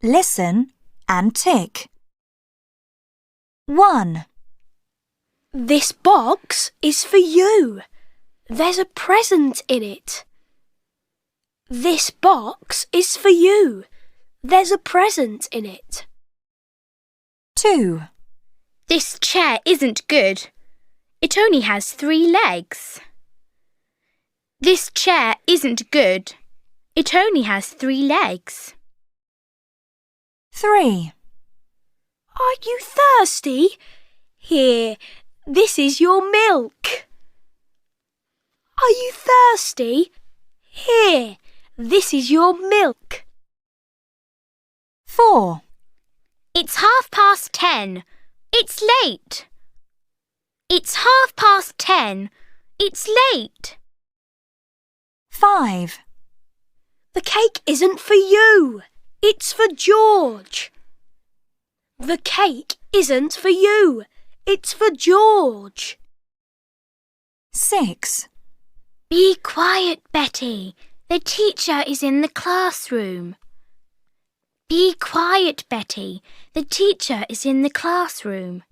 Listen and tick. 1. This box is for you. There's a present in it. This box is for you. There's a present in it. 2. This chair isn't good. It only has 3 legs. This chair isn't good. It only has 3 legs. 3. Are you thirsty? Here, this is your milk. Are you thirsty? Here, this is your milk. 4. It's 10:30. It's late. It's 10:30. It's late. 5. The cake isn't for you. It's for George. The cake isn't for you. It's for George. 6. Be quiet, Betty. The teacher is in the classroom. Be quiet, Betty. The teacher is in the classroom.